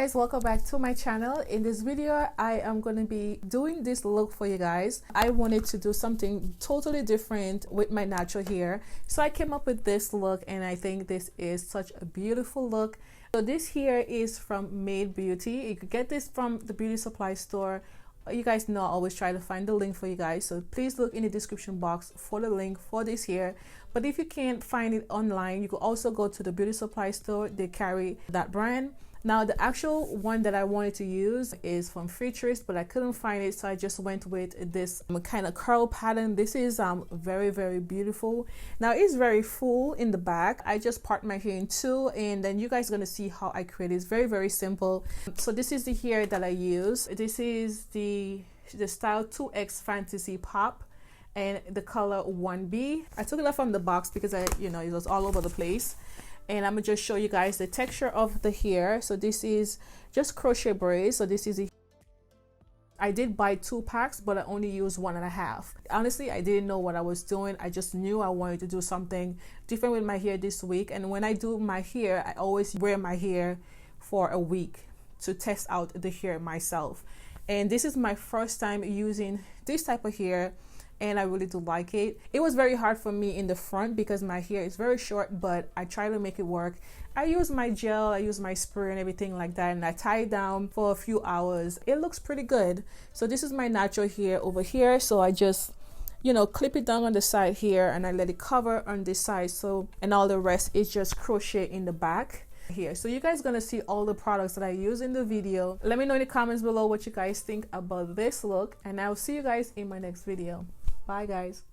guys, welcome back to my channel. In this video I am going to be doing this look for you guys. I wanted to do something totally different with my natural hair, so I came up with this look, and I think this is such a beautiful look. So this here is from Mayde Beauty. You could get this from the beauty supply store. You guys know I always try to find the link for you guys, so please look in the description box for the link for this here. But if you can't find it online, you could also go to the beauty supply store. They carry that brand. Now the actual one that I wanted to use is from Futurist, but I couldn't find it, so I just went with this kind of curl pattern. This is very beautiful. Now it's very full in the back. I just part my hair in two, and then you guys are gonna see how I create it. It's very simple. So this is the hair that I use. This is the style 2X Fantasy Pop, and the color 1B. I took it off from the box because it was all over the place. And I'm gonna just show you guys the texture of the hair. So this is just crochet braids. So this is I did buy 2 packs, but I only used 1.5. Honestly, I didn't know what I was doing. I just knew I wanted to do something different with my hair this week. And when I do my hair, I always wear my hair for a week to test out the hair myself. And this is my first time using this type of hair, and I really do like it. It was very hard for me in the front because my hair is very short, but I try to make it work. I use my gel, I use my spray and everything like that, and I tie it down for a few hours. It looks pretty good. So this is my natural hair over here. So I just clip it down on the side here, and I let it cover on this side. So, and all the rest is just crochet in the back here. So you guys gonna see all the products that I use in the video. Let me know in the comments below what you guys think about this look, and I'll see you guys in my next video. Bye guys.